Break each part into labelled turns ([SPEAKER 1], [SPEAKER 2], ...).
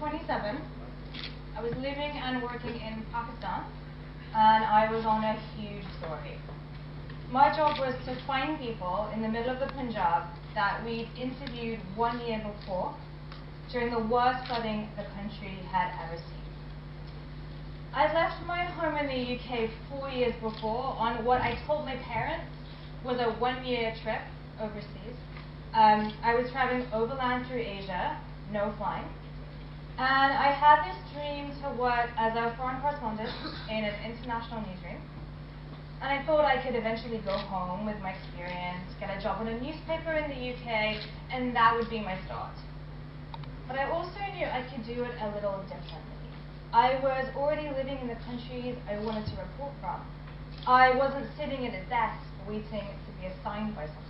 [SPEAKER 1] 27. I was living and working in Pakistan, and I was on a huge story. My job was to find people in the middle of the Punjab that we'd interviewed 1 year before during the worst flooding the country had ever seen. I left my home in the UK 4 years before on what I told my parents was a 1 year trip overseas. I was traveling overland through Asia, no flying. And I had this dream to work as a foreign correspondent in an international newsroom. And I thought I could eventually go home with my experience, get a job in a newspaper in the UK, and that would be my start. But I also knew I could do it a little differently. I was already living in the countries I wanted to report from. I wasn't sitting at a desk waiting to be assigned by somebody.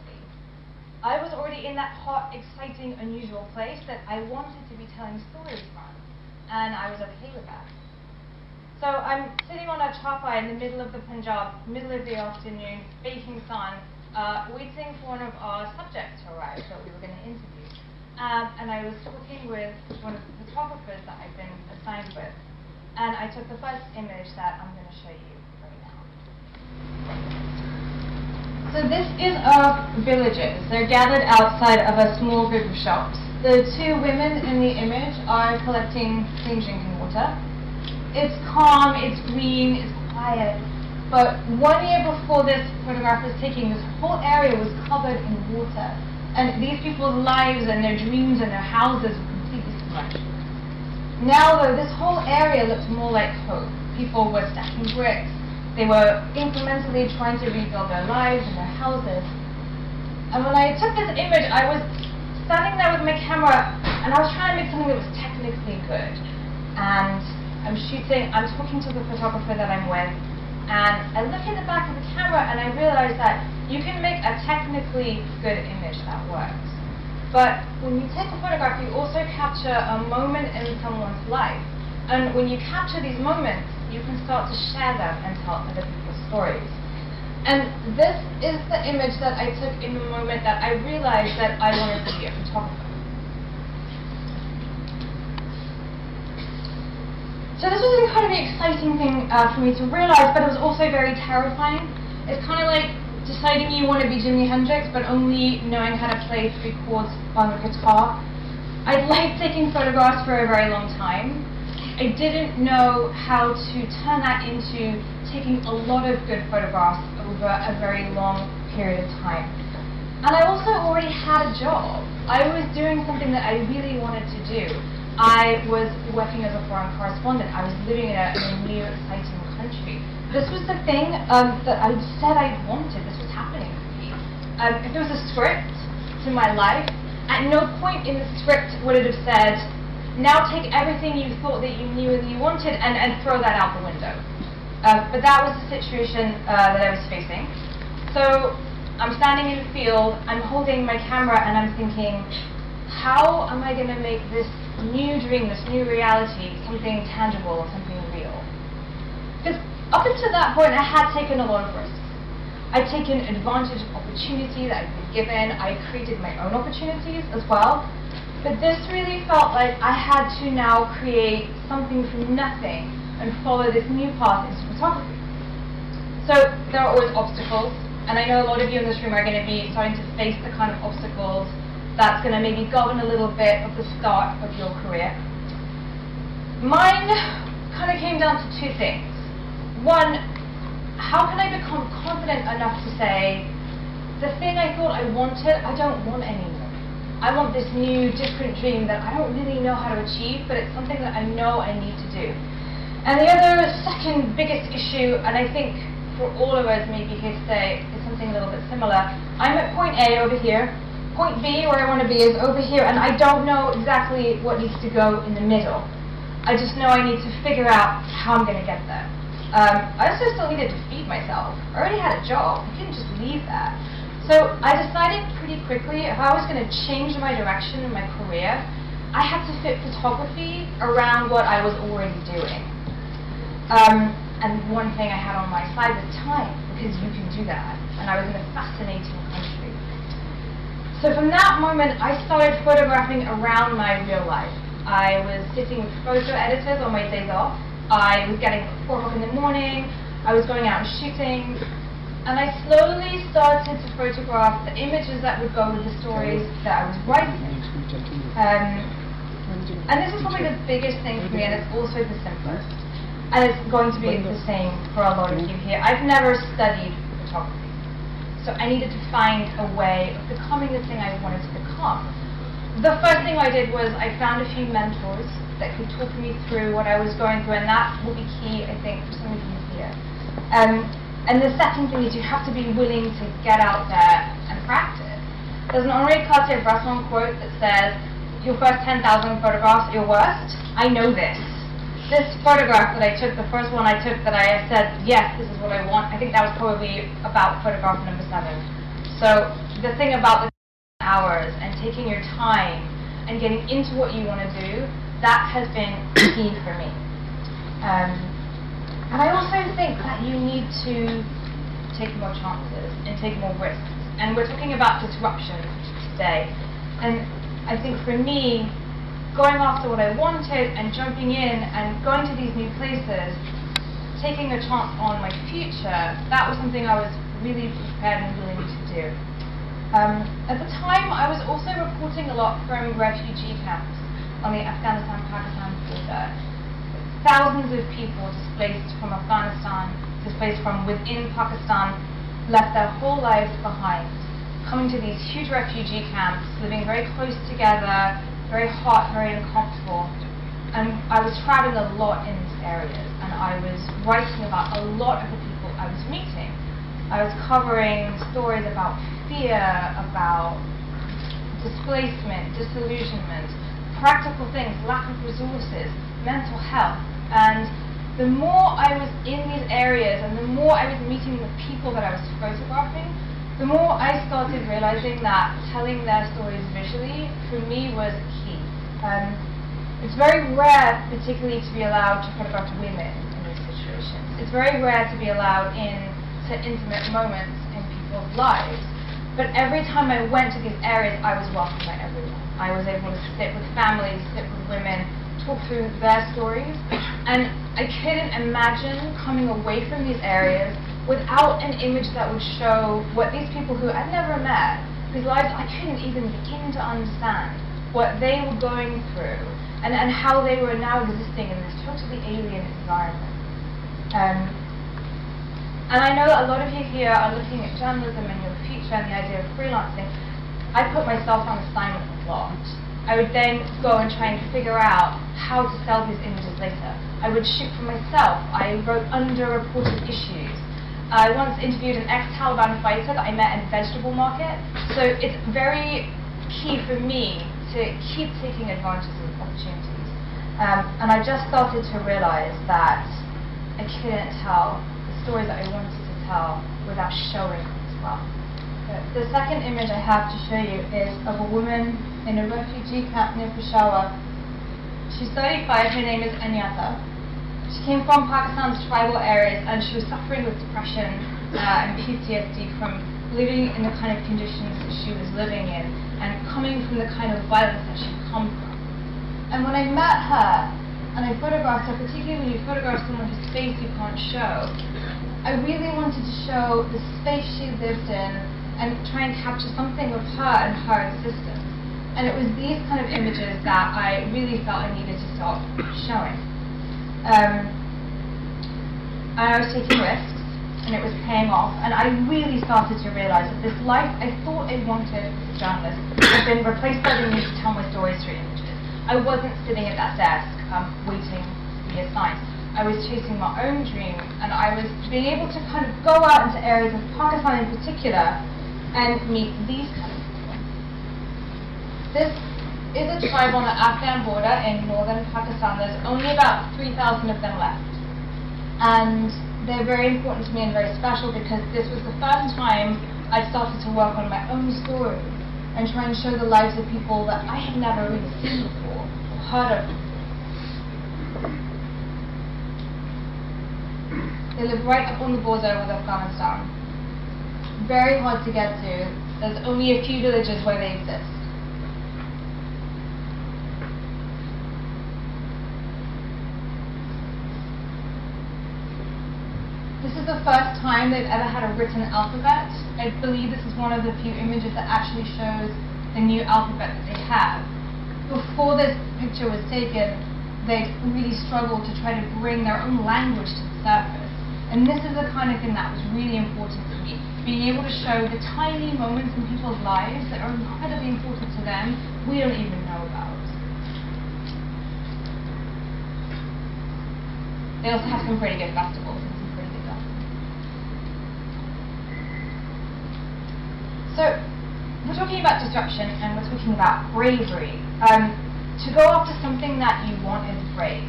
[SPEAKER 1] I was already in that hot, exciting, unusual place that I wanted to be telling stories from, and I was okay with that. So I'm sitting on a chopper in the middle of the Punjab, middle of the afternoon, baking sun, waiting for one of our subjects to arrive that we were going to interview. And I was talking with one of the photographers that I've been assigned with, and I took the first image that I'm going to show you right now. So this is our villagers. They're gathered outside of a small group of shops. The two women in the image are collecting clean drinking water. It's calm, it's green, it's quiet. But 1 year before this photograph was taken, this whole area was covered in water. And these people's lives and their dreams and their houses were completely submerged. Now though, this whole area looked more like hope. People were stacking bricks. They were incrementally trying to rebuild their lives and their houses. And when I took this image, I was standing there with my camera, and I was trying to make something that was technically good. And I'm talking to the photographer that I'm with, and I look in the back of the camera, and I realize that you can make a technically good image that works. But when you take a photograph, you also capture a moment in someone's life. And when you capture these moments, you can start to share them and tell other people's stories. And this is the image that I took in the moment that I realized that I wanted to be a photographer. So this was an incredibly exciting thing for me to realize, but it was also very terrifying. It's kind of like deciding you want to be Jimi Hendrix, but only knowing how to play 3 chords on the guitar. I'd liked taking photographs for a very long time. I didn't know how to turn that into taking a lot of good photographs over a very long period of time. And I also already had a job. I was doing something that I really wanted to do. I was working as a foreign correspondent. I was living in a new, exciting country. This was the thing that I said I wanted. This was happening for me. If there was a script to my life, at no point in the script would it have said, now take everything you thought that you knew and you wanted and throw that out the window. But that was the situation that I was facing. So I'm standing in the field, I'm holding my camera, and I'm thinking, how am I going to make this new dream, this new reality, something tangible, something real? Because up until that point, I had taken a lot of risks. I'd taken advantage of opportunity that I'd been given. I created my own opportunities as well. But this really felt like I had to now create something from nothing and follow this new path into photography. So there are always obstacles, and I know a lot of you in this room are going to be starting to face the kind of obstacles that's going to maybe govern a little bit of the start of your career. Mine kind of came down to 2 things. One, how can I become confident enough to say, the thing I thought I wanted, I don't want anymore. I want this new, different dream that I don't really know how to achieve, but it's something that I know I need to do. And the other, second biggest issue, and I think for all of us maybe here today, is something a little bit similar. I'm at point A over here. Point B, where I want to be, is over here, and I don't know exactly what needs to go in the middle. I just know I need to figure out how I'm going to get there. I also still needed to feed myself. I already had a job. I couldn't just leave that. So I decided pretty quickly if I was going to change my direction in my career, I had to fit photography around what I was already doing. And one thing I had on my side was time, because you can do that. And I was in a fascinating country. So from that moment, I started photographing around my real life. I was sitting with photo editors on my days off. I was getting up at 4 o'clock in the morning. I was going out and shooting. And I slowly started to photograph the images that would go with the stories that I was writing. And this is probably the biggest thing for me, and it's also the simplest. And it's going to be the same for a lot of you here. I've never studied photography. So I needed to find a way of becoming the thing I wanted to become. The first thing I did was I found a few mentors that could talk me through what I was going through, and that will be key, I think, for some of you here. And the second thing is you have to be willing to get out there and practice. There's an Henri Cartier-Bresson quote that says, your first 10,000 photographs are your worst. I know this. This photograph that I took, the first one I took that I said, yes, this is what I want, I think that was probably about photograph number 7. So the thing about the hours and taking your time and getting into what you want to do, that has been key for me. And I also think that you need to take more chances and take more risks. And we're talking about disruption today. And I think for me, going after what I wanted and jumping in and going to these new places, taking a chance on my future, that was something I was really prepared and willing to do. At the time, I was also reporting a lot from refugee camps on the Afghanistan-Pakistan border. Thousands of people displaced from Afghanistan, displaced from within Pakistan, left their whole lives behind, coming to these huge refugee camps, living very close together, very hot, very uncomfortable. And I was traveling a lot in these areas, and I was writing about a lot of the people I was meeting. I was covering stories about fear, about displacement, disillusionment, practical things, lack of resources, mental health. And the more I was in these areas and the more I was meeting the people that I was photographing, the more I started realizing that telling their stories visually, for me, was key. It's very rare, particularly, to be allowed to photograph women in these situations. It's very rare to be allowed into intimate moments in people's lives. But every time I went to these areas, I was welcomed by everyone. I was able to sit with families, sit with women, talk through their stories. And I couldn't imagine coming away from these areas without an image that would show what these people who I'd never met, whose lives I couldn't even begin to understand, what they were going through, and how they were now existing in this totally alien environment. And I know that a lot of you here are looking at journalism and your future and the idea of freelancing. I put myself on assignment a lot. I would then go and try and figure out how to sell these images later. I would shoot for myself. I wrote underreported issues. I once interviewed an ex-Taliban fighter that I met in a vegetable market. So it's very key for me to keep taking advantage of opportunities. And I just started to realize that I couldn't tell the stories that I wanted to tell without showing as well. The second image I have to show you is of a woman in a refugee camp near Peshawar. She's 35, her name is Anyata. She came from Pakistan's tribal areas and she was suffering with depression and PTSD from living in the kind of conditions that she was living in and coming from the kind of violence that she'd come from. And when I met her and I photographed her, particularly when you photograph someone whose face you can't show, I really wanted to show the space she lived in and try and capture something of her and her existence. And it was these kind of images that I really felt I needed to start showing. And I was taking risks, and it was paying off, and I really started to realize that this life I thought I wanted as a journalist had been replaced by the need to tell my stories through images. I wasn't sitting at that desk waiting to be assigned. I was chasing my own dream, and I was being able to kind of go out into areas of Pakistan in particular and meet these kind of people. This is a tribe on the Afghan border in northern Pakistan. There's only about 3,000 of them left. And they're very important to me and very special because this was the first time I started to work on my own story and try and show the lives of people that I had never really seen before or heard of. They live right up on the border with Afghanistan. Very hard to get to. There's only a few villages where they exist. This is the first time they've ever had a written alphabet. I believe this is one of the few images that actually shows the new alphabet that they have. Before this picture was taken, they really struggled to try to bring their own language to the surface. And this is the kind of thing that was really important to me. Being able to show the tiny moments in people's lives that are incredibly important to them, we don't even know about. They also have some pretty good festivals and some pretty good dances. So, we're talking about disruption and we're talking about bravery. To go after something that you want is brave.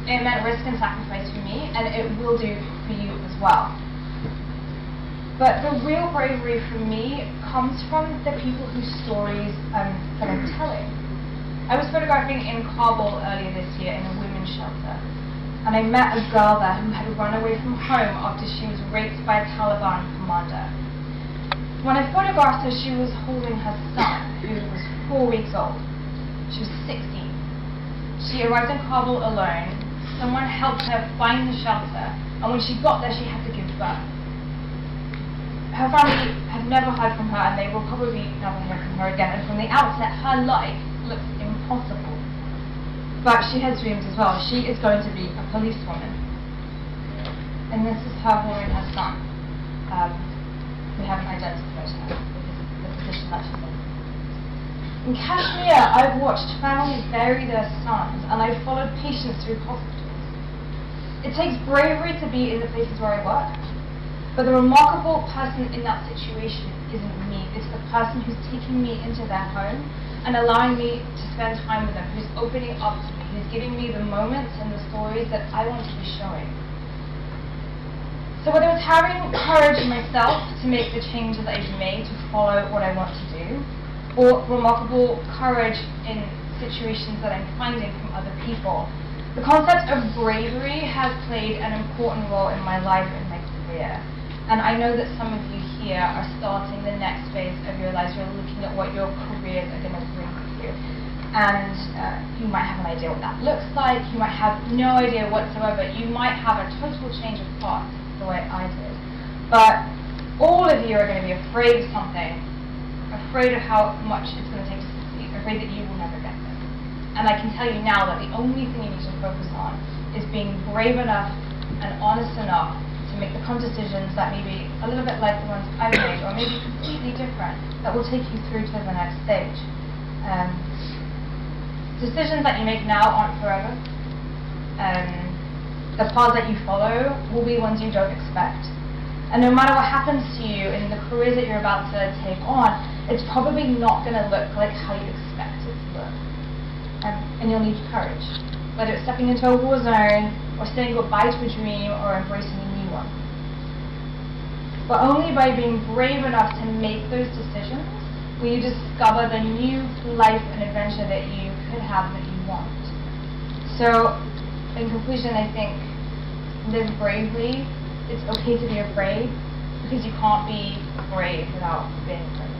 [SPEAKER 1] It meant risk and sacrifice for me, and it will do for you as well. But the real bravery for me comes from the people whose stories that I'm telling. I was photographing in Kabul earlier this year in a women's shelter, and I met a girl there who had run away from home after she was raped by a Taliban commander. When I photographed her, she was holding her son, who was 4 weeks old. She was 16. She arrived in Kabul alone. Someone helped her find the shelter, and when she got there, she had to give birth. Her family had never heard from her, and they will probably never hear from her again. And from the outset, her life looks impossible. But she has dreams as well. She is going to be a policewoman. And this is her holding her son. We haven't identified her because of the position that she's in. In Kashmir, I've watched families bury their sons, and I've followed patients through hospitals. It takes bravery to be in the places where I work, but the remarkable person in that situation isn't me. It's the person who's taking me into their home and allowing me to spend time with them, who's opening up to me, who's giving me the moments and the stories that I want to be showing. So whether it's having courage in myself to make the changes that I've made to follow what I want to do, or remarkable courage in situations that I'm finding from other people, the concept of bravery has played an important role in my life and my career. And I know that some of you here are starting the next phase of your lives. You're looking at what your careers are going to bring you. And you might have an idea what that looks like. You might have no idea whatsoever. You might have a total change of path, the way I did. But all of you are going to be afraid of something. Afraid of how much it's going to take to succeed, afraid that you will never get there. And I can tell you now that the only thing you need to focus on is being brave enough and honest enough to make the kind of decisions that may be a little bit like the ones I've made, or maybe completely different, that will take you through to the next stage. Decisions that you make now aren't forever. The paths that you follow will be ones you don't expect. And no matter what happens to you in the careers that you're about to take on, it's probably not going to look like how you expect it to look. And you'll need courage, whether it's stepping into a war zone, or saying goodbye to a dream, or embracing a new one. But only by being brave enough to make those decisions will you discover the new life and adventure that you could have that you want. So, in conclusion, I think live bravely. It's okay to be afraid, because you can't be brave without being afraid.